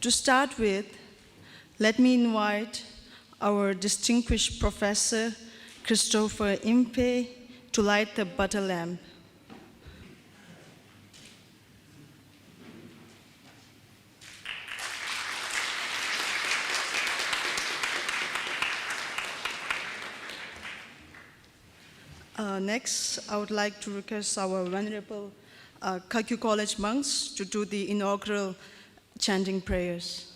To start with, let me invite our distinguished Professor Christopher Impey to light the butter lamp. Next, I would like to request our Venerable Kagyu College monks to do the inaugural chanting prayers.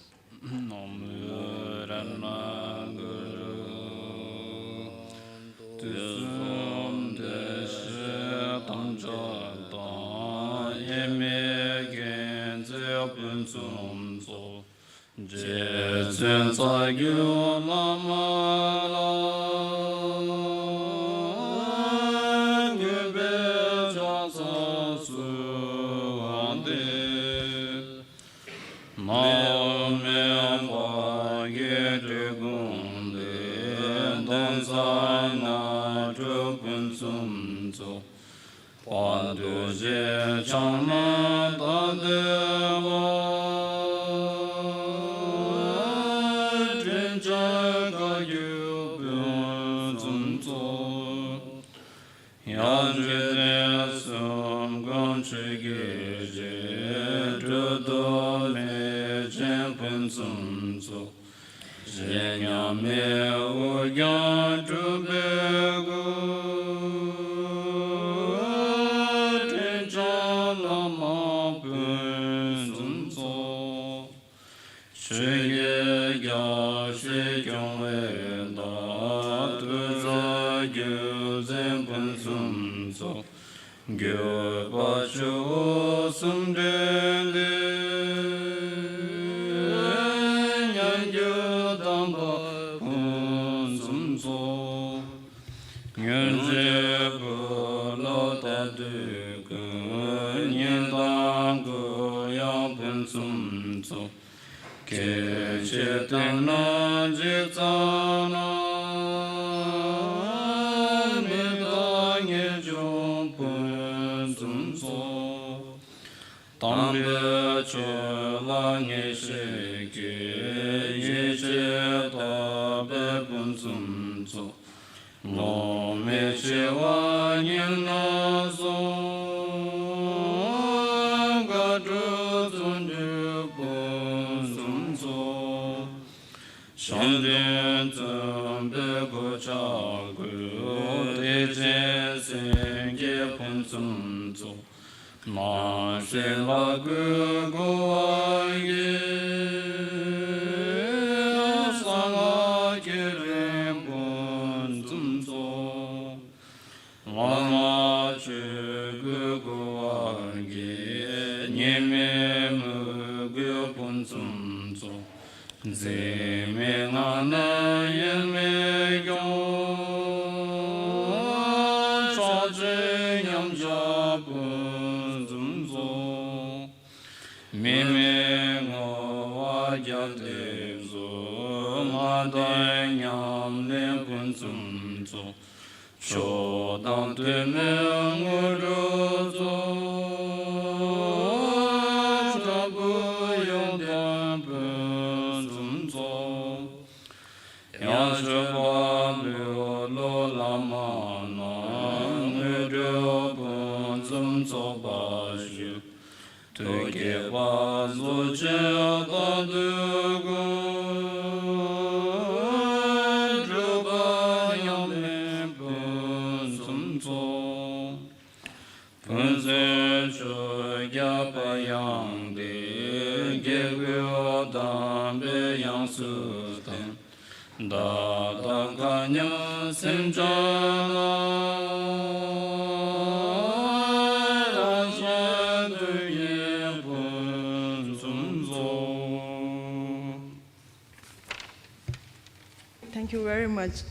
Thank you very much.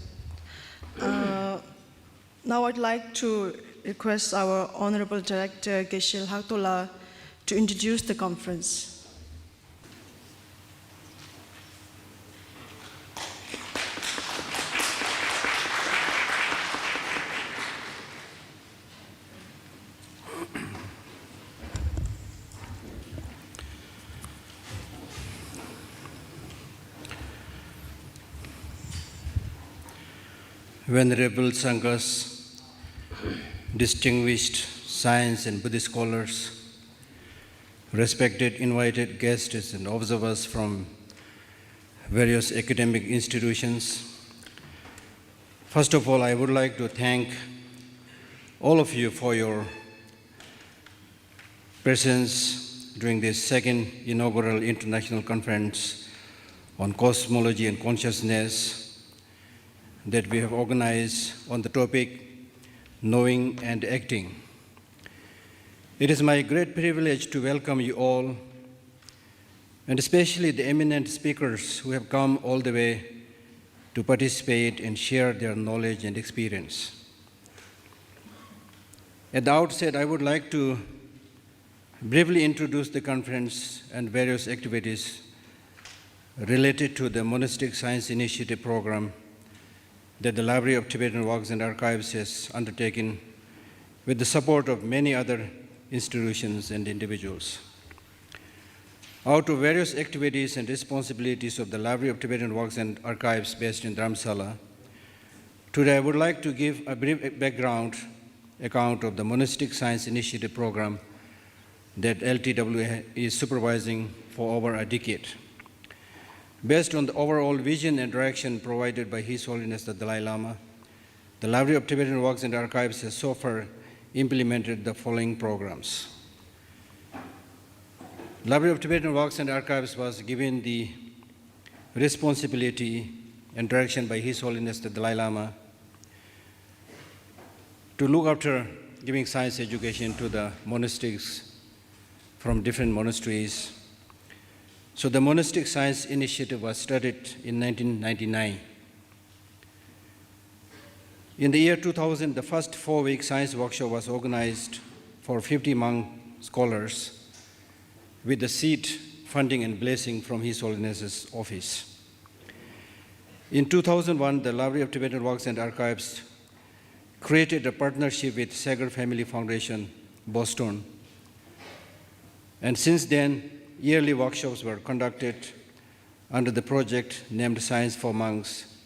Now I'd like to request our Honorable Director, Geshe Lhakdor, to introduce the conference. Venerable Sanghas, distinguished science and Buddhist scholars, respected invited guests and observers from various academic institutions. First of all, I would like to thank all of you for your presence during this second inaugural international conference on cosmology and consciousness that we have organized on the topic knowing and acting. It is my great privilege to welcome you all, and especially the eminent speakers who have come all the way to participate and share their knowledge and experience. At the outset, I would like to briefly introduce the conference and various activities related to the Monastic Science Initiative program that the Library of Tibetan Works and Archives has undertaken with the support of many other institutions and individuals. Out of various activities and responsibilities of the Library of Tibetan Works and Archives based in Dharamsala, today I would like to give a brief background account of the Monastic Science Initiative program that LTW is supervising for over a decade. Based on the overall vision and direction provided by His Holiness the Dalai Lama, the Library of Tibetan Works and Archives has so far implemented the following programs. Library of Tibetan Works and Archives was given the responsibility and direction by His Holiness the Dalai Lama to look after giving science education to the monastics from different monasteries. So the Monastic Science Initiative was started in 1999. In the year 2000, the first 4-week science workshop was organized for 50 monk scholars with the seed, funding, and blessing from His Holiness's office. In 2001, the Library of Tibetan Works and Archives created a partnership with Sagar Family Foundation, Boston. And since then, yearly workshops were conducted under the project named Science for Monks.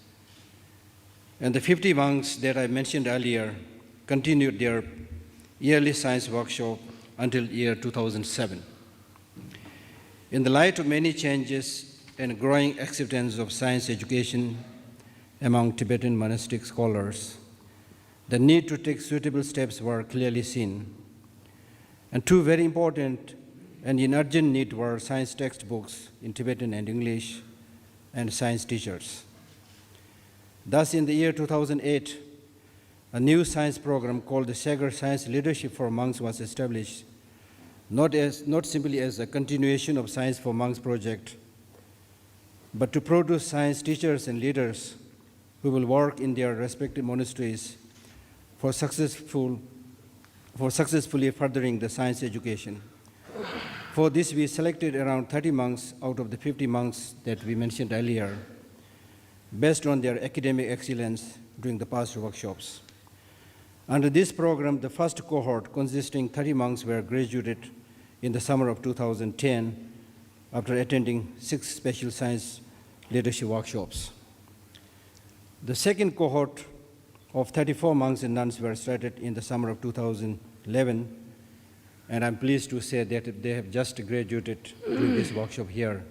And the 50 monks that I mentioned earlier continued their yearly science workshop until year 2007. In the light of many changes and growing acceptance of science education among Tibetan monastic scholars, the need to take suitable steps were clearly seen. And two very important and in urgent need were science textbooks in Tibetan and English and science teachers. Thus, in the year 2008, a new science program called the Sagar Science Leadership for Monks was established, not simply as a continuation of Science for Monks project, but to produce science teachers and leaders who will work in their respective monasteries for successfully furthering the science education. For this, we selected around 30 monks out of the 50 monks that we mentioned earlier, based on their academic excellence during the past workshops. Under this program, the first cohort, consisting 30 monks, were graduated in the summer of 2010 after attending 6 special science leadership workshops. The second cohort of 34 monks and nuns were started in the summer of 2011, and I'm pleased to say that they have just graduated during this workshop here.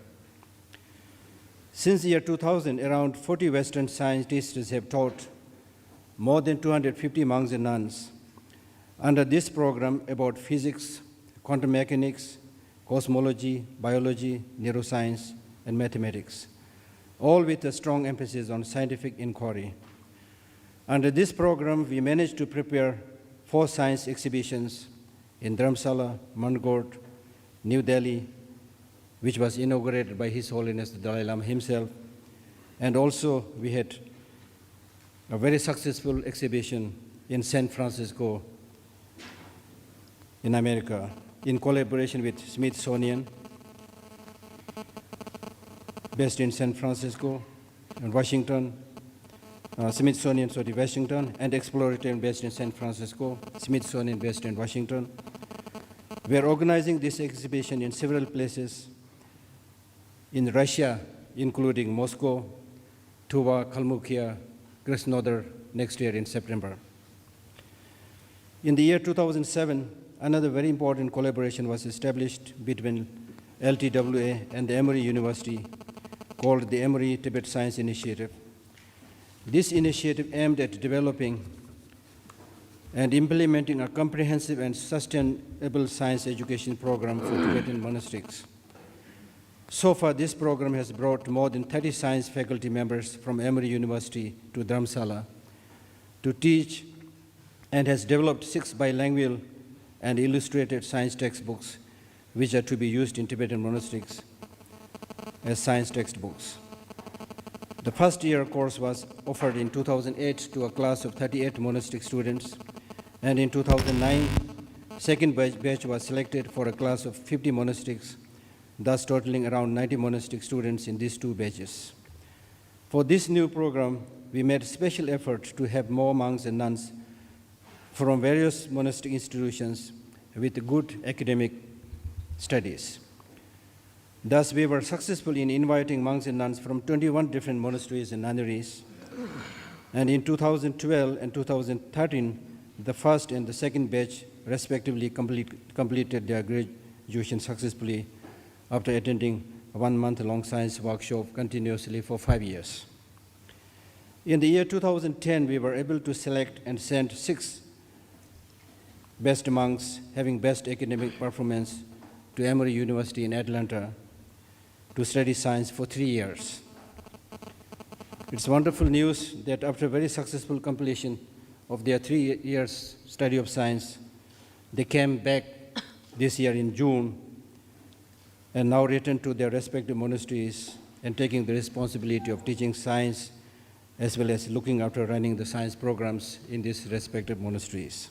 Since the year 2000, around 40 Western scientists have taught more than 250 monks and nuns under this program about physics, quantum mechanics, cosmology, biology, neuroscience, and mathematics, all with a strong emphasis on scientific inquiry. Under this program, we managed to prepare 4 science exhibitions in Dharamsala, Mandgod, New Delhi, which was inaugurated by His Holiness the Dalai Lama himself, and also we had a very successful exhibition in San Francisco in America, in collaboration with Smithsonian, based in San Francisco and Washington, Smithsonian, Washington, and Exploratorium based in San Francisco, Smithsonian based in Washington. We are organizing this exhibition in several places in Russia, including Moscow, Tuva, Kalmykia, Krasnodar next year in September. In the year 2007, another very important collaboration was established between LTWA and the Emory University called the Emory Tibet Science Initiative. This initiative aimed at developing and implementing a comprehensive and sustainable science education program for Tibetan monastics. So far, this program has brought more than 30 science faculty members from Emory University to Dharamsala to teach and has developed 6 bilingual and illustrated science textbooks which are to be used in Tibetan monastics as science textbooks. The first year course was offered in 2008 to a class of 38 monastic students, and in 2009, second batch was selected for a class of 50 monastics, thus totaling around 90 monastic students in these 2 batches. For this new program, we made special effort to have more monks and nuns from various monastic institutions with good academic studies. Thus, we were successful in inviting monks and nuns from 21 different monasteries and nunneries. And in 2012 and 2013, the first and the second batch respectively completed their graduation successfully after attending a 1-month-long science workshop continuously for 5 years. In the year 2010, we were able to select and send 6 best monks having best academic performance to Emory University in Atlanta to study science for 3 years. It's wonderful news that after very successful completion of their 3 years study of science, they came back this year in June and now returned to their respective monasteries and taking the responsibility of teaching science as well as looking after running the science programs in these respective monasteries.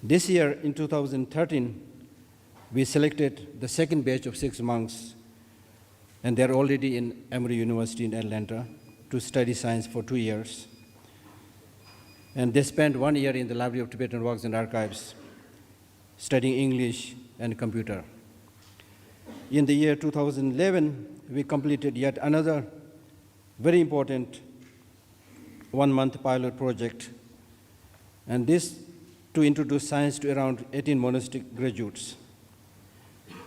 This year, in 2013, we selected the second batch of 6 monks, and they're already in Emory University in Atlanta to study science for 2 years. And they spent 1 year in the Library of Tibetan Works and Archives studying English and computer. In the year 2011, we completed yet another very important 1-month pilot project, and this to introduce science to around 18 monastic graduates,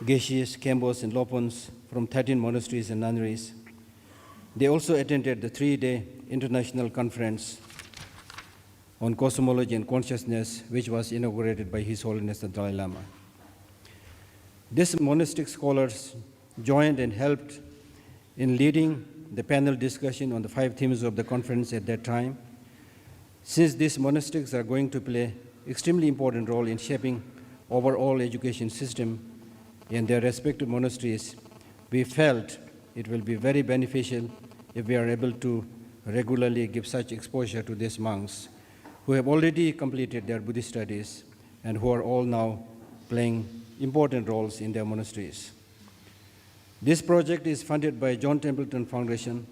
Geshes, Kembos, and Lopons from 13 monasteries and nunneries. They also attended the 3-day international conference on Cosmology and Consciousness, which was inaugurated by His Holiness the Dalai Lama. These monastic scholars joined and helped in leading the panel discussion on the 5 themes of the conference at that time. Since these monastics are going to play extremely important role in shaping overall education system in their respective monasteries, we felt it will be very beneficial if we are able to regularly give such exposure to these monks who have already completed their Buddhist studies and who are all now playing important roles in their monasteries. This project is funded by John Templeton Foundation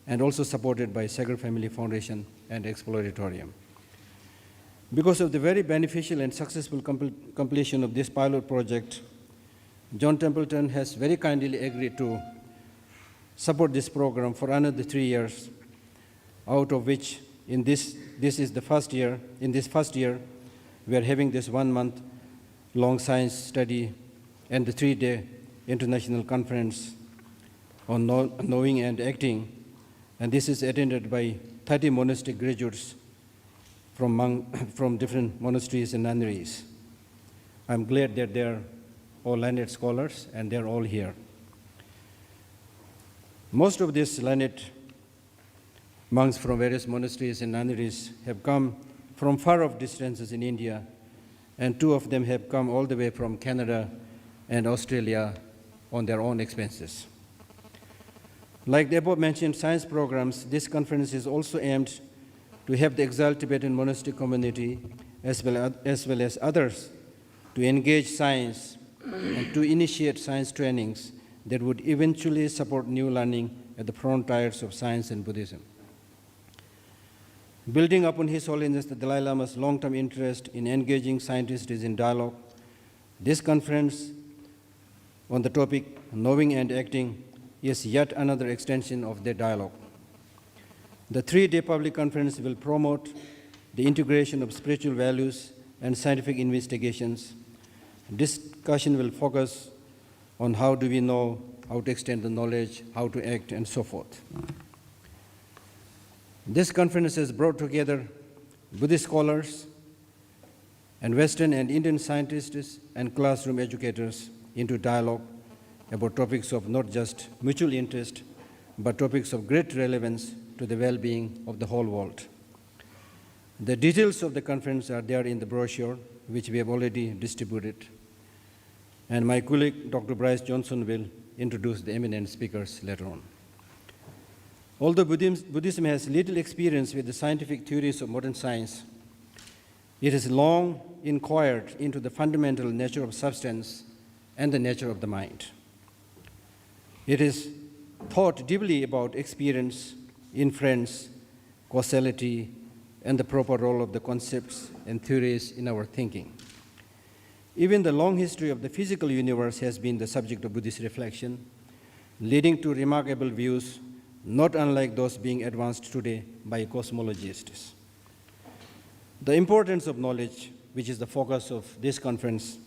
and also supported by Sagar Family Foundation and Exploratorium. Because of the very beneficial and successful completion of this pilot project, John Templeton has very kindly agreed to support this program for another 3 years, out of which in this is the first year. In this first year, we are having this 1-month long science study and the 3-day international conference on knowing and acting, and this is attended by 30 monastic graduates from different monasteries and nunneries. I'm glad that they're all learned scholars and they're all here. Most of these learned monks from various monasteries and nunneries have come from far-off distances in India, and 2 of them have come all the way from Canada and Australia on their own expenses. Like the above-mentioned science programs, this conference is also aimed to have the exiled Tibetan monastic community as well as others to engage science and to initiate science trainings that would eventually support new learning at the frontiers of science and Buddhism. Building upon His Holiness the Dalai Lama's long-term interest in engaging scientists in dialogue, this conference on the topic knowing and acting is yet another extension of the dialogue. The 3-day public conference will promote the integration of spiritual values and scientific investigations. Discussion will focus on how do we know, how to extend the knowledge, how to act, and so forth. This conference has brought together Buddhist scholars and Western and Indian scientists and classroom educators into dialogue about topics of not just mutual interest, but topics of great relevance to the well-being of the whole world. The details of the conference are there in the brochure, which we have already distributed. And my colleague, Dr. Bryce Johnson, will introduce the eminent speakers later on. Although Buddhism has little experience with the scientific theories of modern science, it has long inquired into the fundamental nature of substance and the nature of the mind. It has thought deeply about experience, inference, causality, and the proper role of the concepts and theories in our thinking. Even the long history of the physical universe has been the subject of Buddhist reflection, leading to remarkable views not unlike those being advanced today by cosmologists. The importance of knowledge, which is the focus of this conference,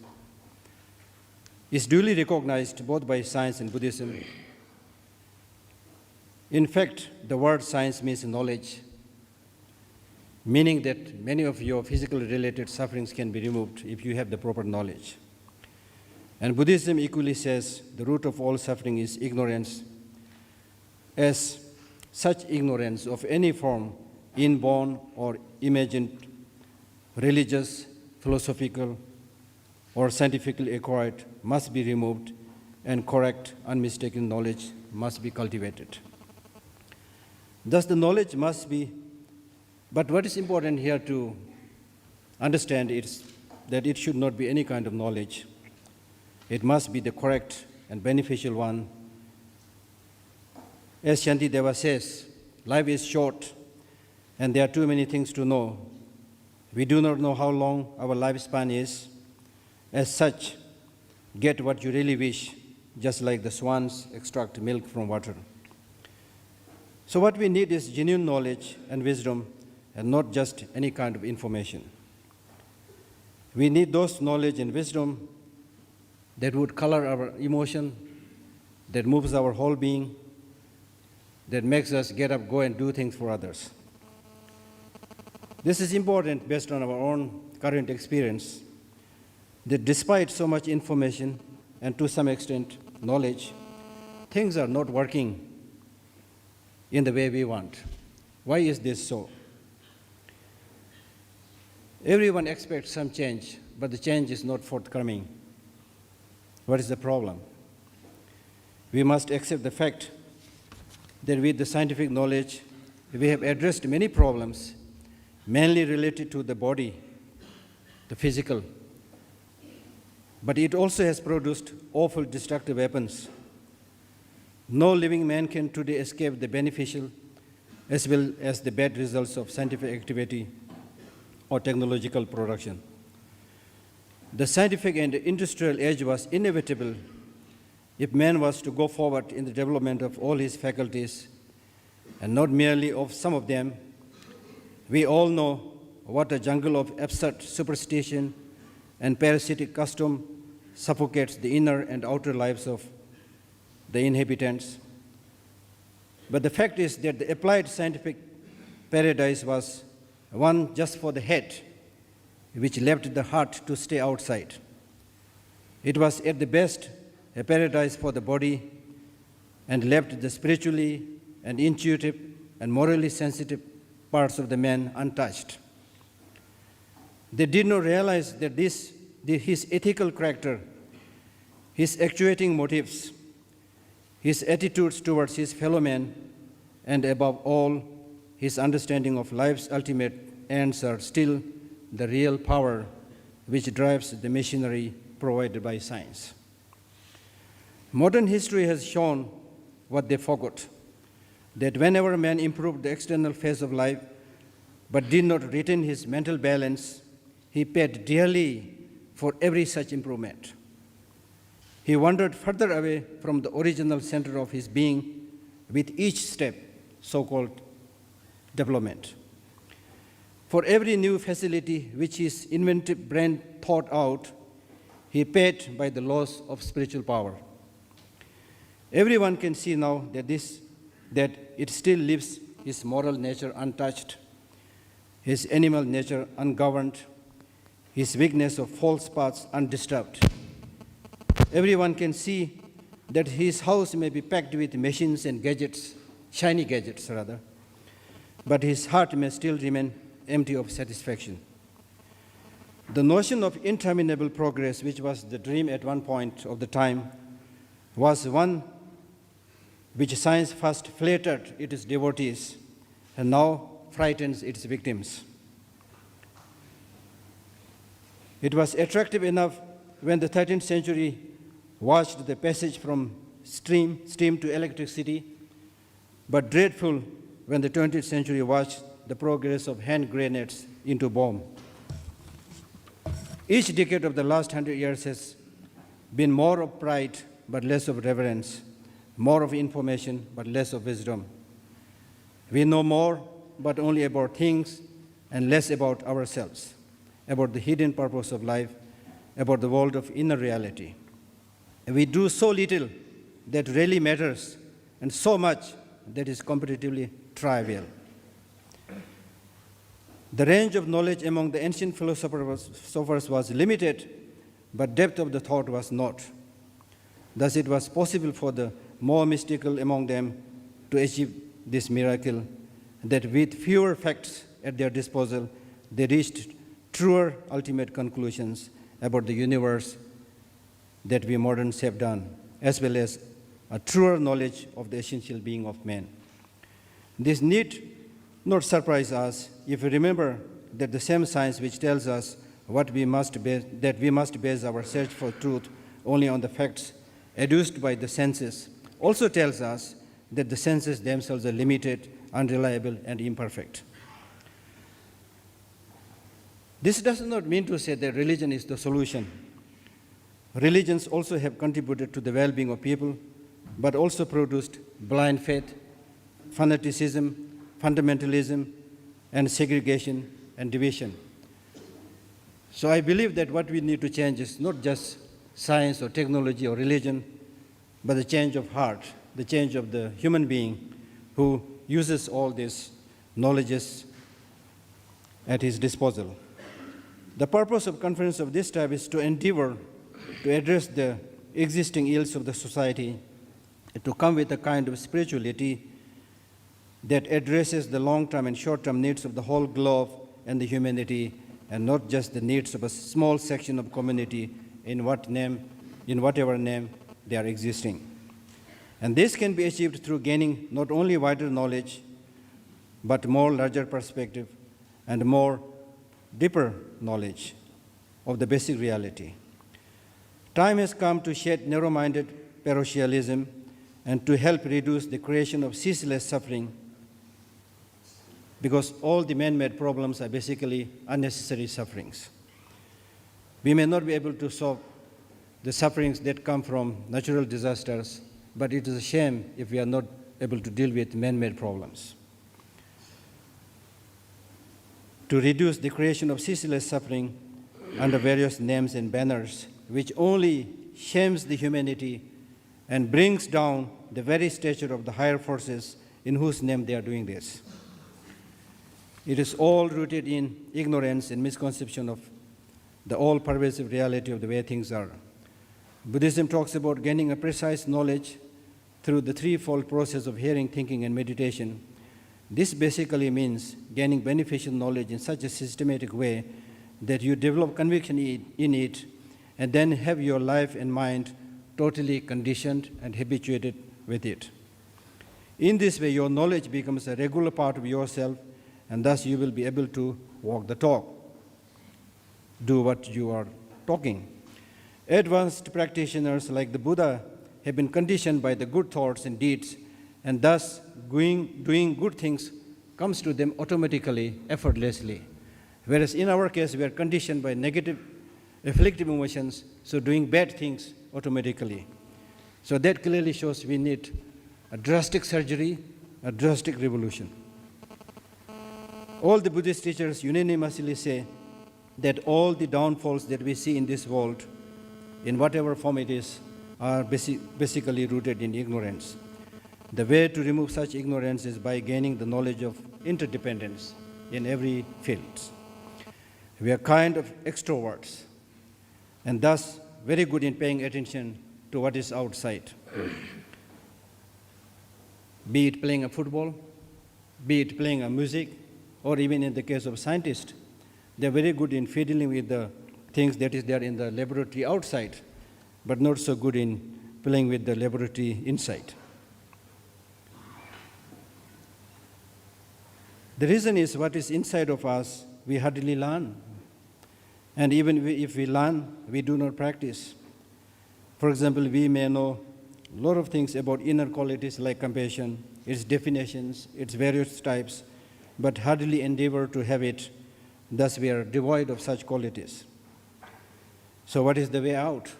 is duly recognized both by science and Buddhism. In fact, the word science means knowledge, meaning that many of your physically related sufferings can be removed if you have the proper knowledge. And Buddhism equally says the root of all suffering is ignorance, as such ignorance of any form, inborn or imagined, religious, philosophical, or scientifically acquired, must be removed, and correct, unmistaken knowledge must be cultivated. Thus, the knowledge must be, but what is important here to understand is that it should not be any kind of knowledge. It must be the correct and beneficial one. As Shantideva says, life is short, and there are too many things to know. We do not know how long our lifespan is. As such, get what you really wish, just like the swans extract milk from water. So what we need is genuine knowledge and wisdom, and not just any kind of information. We need those knowledge and wisdom that would color our emotion, that moves our whole being, that makes us get up, go and do things for others. This is important based on our own current experience, that despite so much information and to some extent knowledge, things are not working in the way we want. Why is this so? Everyone expects some change, but the change is not forthcoming. What is the problem? We must accept the fact that with the scientific knowledge, we have addressed many problems, mainly related to the body, the physical. But it also has produced awful destructive weapons. No living man can today escape the beneficial as well as the bad results of scientific activity or technological production. The scientific and industrial age was inevitable if man was to go forward in the development of all his faculties, and not merely of some of them. We all know what a jungle of absurd superstition and parasitic custom suffocates the inner and outer lives of the inhabitants. But the fact is that the applied scientific paradise was one just for the head, which left the heart to stay outside. It was at the best a paradise for the body and left the spiritually and intuitive and morally sensitive parts of the man untouched. They did not realize that his ethical character, his actuating motives, his attitudes towards his fellow men, and above all, his understanding of life's ultimate ends are still the real power which drives the machinery provided by science. Modern history has shown what they forgot, that whenever man improved the external phase of life but did not retain his mental balance, he paid dearly for every such improvement. He wandered further away from the original center of his being with each step, so-called development. For every new facility which his inventive brain thought out, he paid by the loss of spiritual power. Everyone can see now that it still leaves his moral nature untouched, his animal nature ungoverned, his weakness of false paths undisturbed. Everyone can see that his house may be packed with machines and gadgets, shiny gadgets rather, but his heart may still remain empty of satisfaction. The notion of interminable progress, which was the dream at one point of the time, was one which science first flattered its devotees and now frightens its victims. It was attractive enough when the 13th century watched the passage from steam to electricity, but dreadful when the 20th century watched the progress of hand grenades into bomb. Each decade of the last 100 years has been more of pride but less of reverence, more of information but less of wisdom. We know more but only about things and less about ourselves, about the hidden purpose of life, about the world of inner reality. We do so little that really matters and so much that is comparatively trivial. The range of knowledge among the ancient philosophers was limited, but depth of the thought was not. Thus, it was possible for the more mystical among them to achieve this miracle, that with fewer facts at their disposal, they reached truer ultimate conclusions about the universe that we moderns have done, as well as a truer knowledge of the essential being of man. This need not surprise us if we remember that the same science which tells us that we must base our search for truth only on the facts adduced by the senses also tells us that the senses themselves are limited, unreliable, and imperfect. This does not mean to say that religion is the solution. Religions also have contributed to the well-being of people, but also produced blind faith, fanaticism, fundamentalism, and segregation and division. So I believe that what we need to change is not just science or technology or religion, but the change of heart, the change of the human being who uses all these knowledges at his disposal. The purpose of conference of this type is to endeavor to address the existing ills of the society, to come with a kind of spirituality that addresses the long-term and short-term needs of the whole globe and the humanity, and not just the needs of a small section of community in whatever name they are existing. And this can be achieved through gaining not only wider knowledge, but more larger perspective and more deeper knowledge of the basic reality. Time has come to shed narrow-minded parochialism and to help reduce the creation of ceaseless suffering, because all the man-made problems are basically unnecessary sufferings. We may not be able to solve the sufferings that come from natural disasters, but it is a shame if we are not able to deal with man-made problems. To reduce the creation of ceaseless suffering under various names and banners, which only shames the humanity and brings down the very stature of the higher forces in whose name they are doing this. It is all rooted in ignorance and misconception of the all-pervasive reality of the way things are. Buddhism talks about gaining a precise knowledge through the threefold process of hearing, thinking, and meditation. This basically means gaining beneficial knowledge in such a systematic way that you develop conviction in it and then have your life and mind totally conditioned and habituated with it. In this way, your knowledge becomes a regular part of yourself, and thus you will be able to walk the talk, do what you are talking. Advanced practitioners like the Buddha have been conditioned by the good thoughts and deeds, and thus doing good things comes to them automatically, effortlessly. Whereas in our case, we are conditioned by negative, afflictive emotions, so doing bad things automatically. So that clearly shows we need a drastic surgery, a drastic revolution. All the Buddhist teachers unanimously say that all the downfalls that we see in this world, in whatever form it is, are basically rooted in ignorance. The way to remove such ignorance is by gaining the knowledge of interdependence in every field. We are kind of extroverts, and thus very good in paying attention to what is outside. Be it playing a football, be it playing a music, or even in the case of scientists, they're very good in fiddling with the things that is there in the laboratory outside, but not so good in playing with the laboratory inside. The reason is what is inside of us, we hardly learn. And even if we learn, we do not practice. For example, we may know a lot of things about inner qualities like compassion, its definitions, its various types, but hardly endeavor to have it. Thus, we are devoid of such qualities. So what is the way out?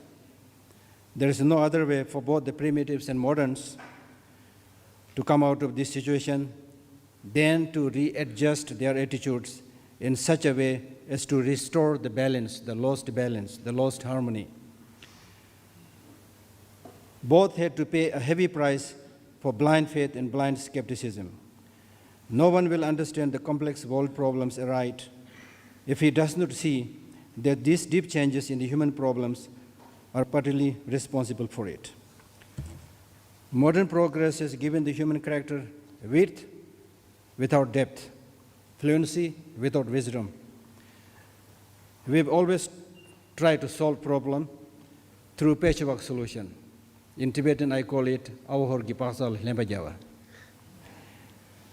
There is no other way for both the primitives and moderns to come out of this situation than to readjust their attitudes in such a way as to restore the balance, the lost harmony. Both had to pay a heavy price for blind faith and blind skepticism. No one will understand the complex world problems aright if he does not see that these deep changes in the human problems are partly responsible for it. Modern progress has given the human character width without depth, fluency without wisdom. We've always tried to solve problem through patchwork solution. In Tibetan, I call it Awhor Gipasal Lembajawa.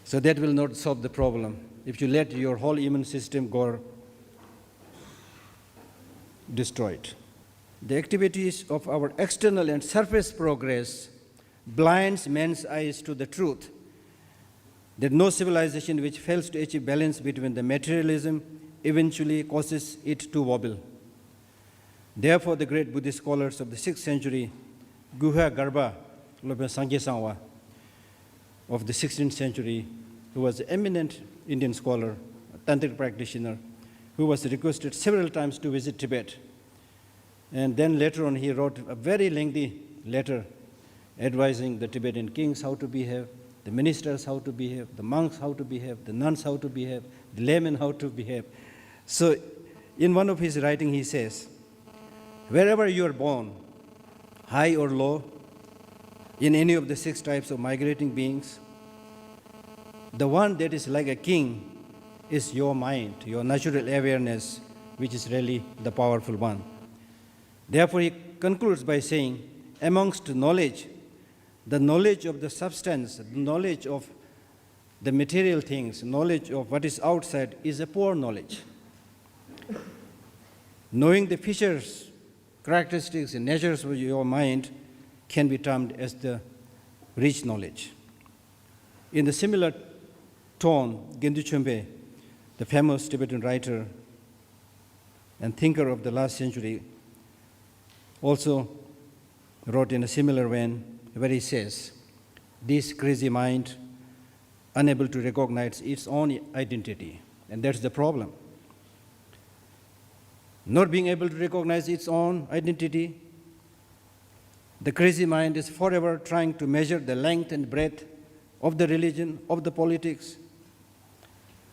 So that will not solve the problem. If you let your whole immune system go destroyed. The activities of our external and surface progress blinds man's eyes to the truth that no civilization which fails to achieve balance between the materialism eventually causes it to wobble. Therefore, the great Buddhist scholars of the 6th century, Guha Garba Lope Sangye Sangwa of the 16th century, who was an eminent Indian scholar, a tantric practitioner, who was requested several times to visit Tibet. And then later on, he wrote a very lengthy letter advising the Tibetan kings how to behave, the ministers how to behave, the monks how to behave, the nuns how to behave, the laymen how to behave. So in one of his writings, he says, wherever you are born, high or low, in any of the 6 types of migrating beings, the one that is like a king is your mind, your natural awareness, which is really the powerful one. Therefore, he concludes by saying, amongst knowledge, the knowledge of the substance, the knowledge of the material things, knowledge of what is outside is a poor knowledge. Knowing the features, characteristics, and natures of your mind can be termed as the rich knowledge. In the similar tone, Gendu Chumbe, the famous Tibetan writer and thinker of the last century, also wrote in a similar vein where he says, this crazy mind, unable to recognize its own identity, and that's the problem. Not being able to recognize its own identity, the crazy mind is forever trying to measure the length and breadth of the religion, of the politics,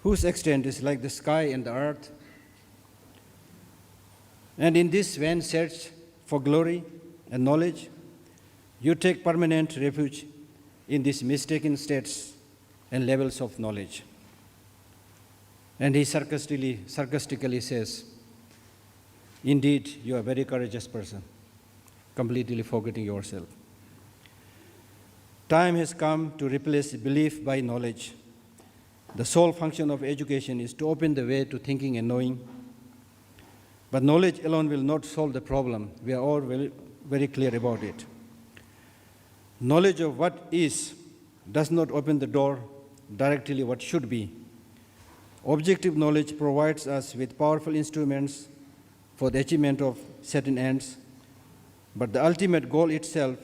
whose extent is like the sky and the earth. And in this vain search for glory and knowledge, you take permanent refuge in these mistaken states and levels of knowledge. And he sarcastically says, indeed, you are a very courageous person, completely forgetting yourself. Time has come to replace belief by knowledge. The sole function of education is to open the way to thinking and knowing. But knowledge alone will not solve the problem. We are all very, very clear about it. Knowledge of what is does not open the door directly what should be. Objective knowledge provides us with powerful instruments for the achievement of certain ends, but the ultimate goal itself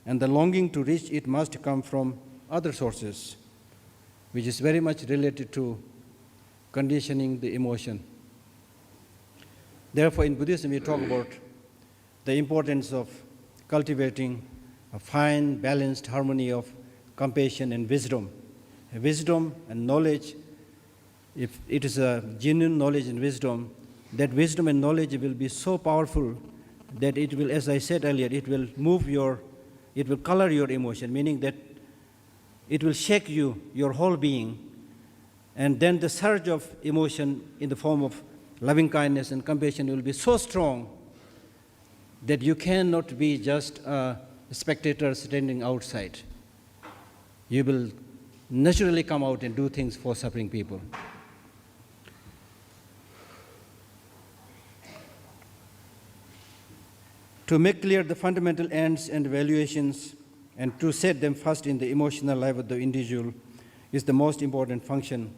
and the longing to reach it must come from other sources, which is very much related to conditioning the emotion. Therefore, in Buddhism, we talk about the importance of cultivating a fine, balanced harmony of compassion and wisdom. Wisdom and knowledge, if it is a genuine knowledge and wisdom, that wisdom and knowledge will be so powerful that it will, as I said earlier, it will it will color your emotion, meaning that it will shake you, your whole being. And then the surge of emotion in the form of loving kindness and compassion will be so strong that you cannot be just a spectator standing outside. You will naturally come out and do things for suffering people. To make clear the fundamental ends and valuations and to set them first in the emotional life of the individual is the most important function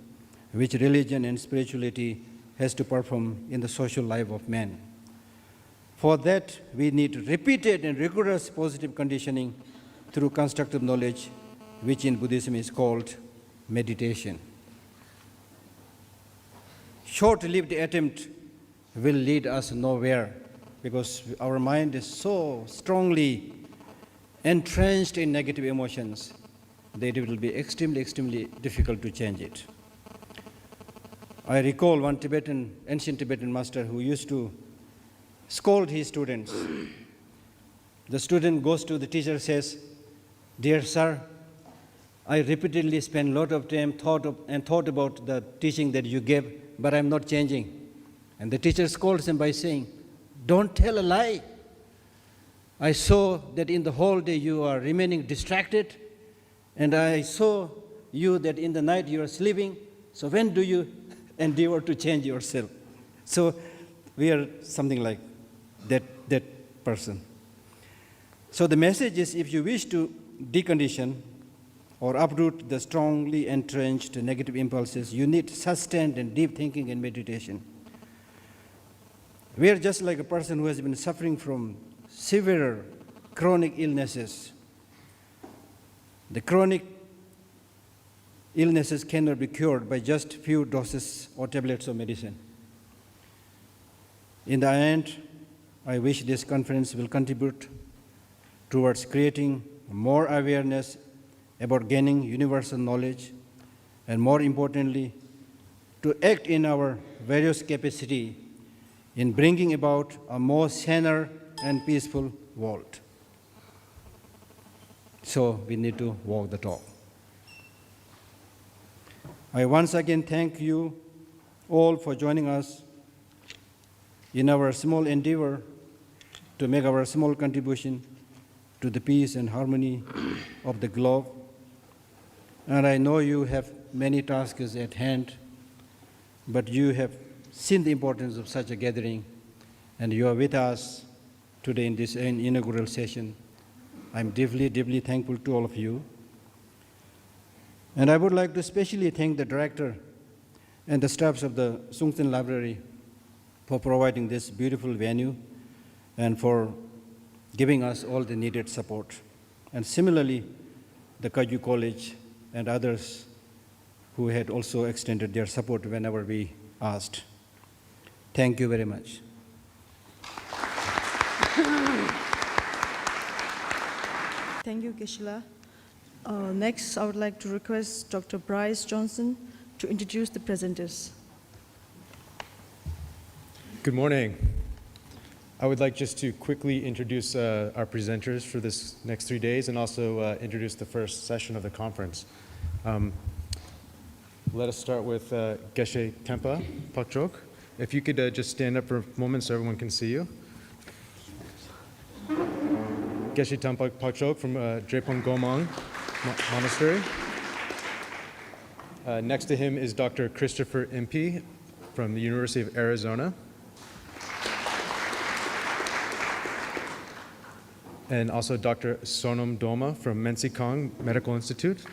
which religion and spirituality has to perform in the social life of man. For that, we need repeated and rigorous positive conditioning through constructive knowledge, which in Buddhism is called meditation. Short-lived attempt will lead us nowhere because our mind is so strongly entrenched in negative emotions that it will be extremely, extremely difficult to change it. I recall one ancient Tibetan master who used to scold his students. The student goes to the teacher, says, "Dear sir, I repeatedly spent a lot of time thought about the teaching that you gave, but I'm not changing." And the teacher scolds him by saying, "Don't tell a lie. I saw that in the whole day you are remaining distracted, and I saw you that in the night you are sleeping. So when do you endeavor to change yourself?" So we are something like that person. So the message is, if you wish to decondition or uproot the strongly entrenched negative impulses, you need sustained and deep thinking and meditation. We are just like a person who has been suffering from severe chronic illnesses. The chronic illnesses cannot be cured by just few doses or tablets of medicine. In the end, I wish this conference will contribute towards creating more awareness about gaining universal knowledge, and more importantly, to act in our various capacity in bringing about a more saner and peaceful world. So we need to walk the talk. I once again thank you all for joining us in our small endeavor to make our small contribution to the peace and harmony of the globe. And I know you have many tasks at hand, but you have seen the importance of such a gathering, and you are with us today in this inaugural session. I'm deeply, deeply thankful to all of you. And I would like to especially thank the director and the staffs of the Sciencetist Library for providing this beautiful venue and for giving us all the needed support. And similarly, the Kagyu College and others who had also extended their support whenever we asked. Thank you very much. Thank you, Geshe. Next, I would like to request Dr. Bryce Johnson to introduce the presenters. Good morning. I would like just to quickly introduce our presenters for this next 3 days and also introduce the first session of the conference. Let us start with Geshe Tempa Pakchok. If you could just stand up for a moment so everyone can see you. Geshe Tempa Pakchok from Drepung Gomang Monastery. Next to him is Dr. Christopher Impey from the University of Arizona. And also Dr. Sonam Doma from Mensikang Medical Institute.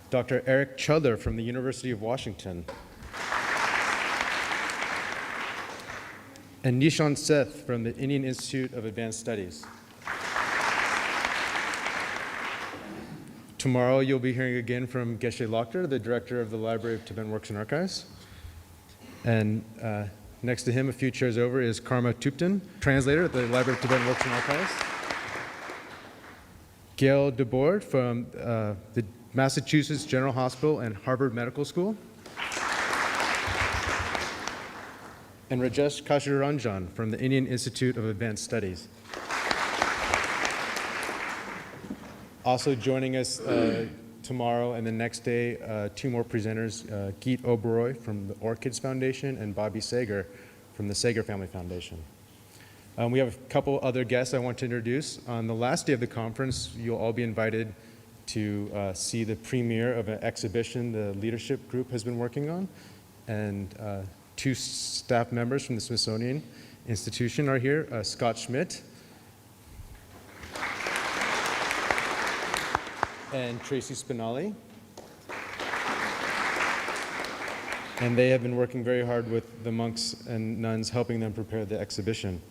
Dr. Eric Chudler from the University of Washington. And Nishan Seth from the Indian Institute of Advanced Studies. Tomorrow you'll be hearing again from Geshe Lhakdor, the director of the Library of Tibetan Works and Archives. And next to him, a few chairs over, is Karma Tupten, translator at the Library of Tibetan Works and Archives. Gail DeBoard from the Massachusetts General Hospital and Harvard Medical School. And Rajesh Kashiranjan from the Indian Institute of Advanced Studies. Also joining us tomorrow and the next day, two more presenters, Geet Oberoi from the Orchids Foundation and Bobby Sager from the Sager Family Foundation. We have a couple other guests I want to introduce. On the last day of the conference, you'll all be invited to see the premiere of an exhibition the leadership group has been working on. And two staff members from the Smithsonian Institution are here, Scott Schmidt and Tracy Spinelli. And they have been working very hard with the monks and nuns, helping them prepare the exhibition.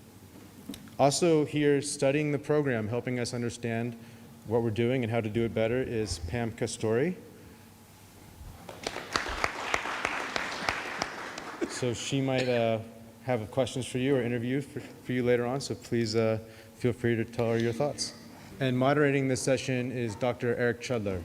Also here studying the program, helping us understand what we're doing and how to do it better, is Pam Castori. So she might have questions for you or interview for you later on, so please feel free to tell her your thoughts. And moderating this session is Dr. Eric Chudler.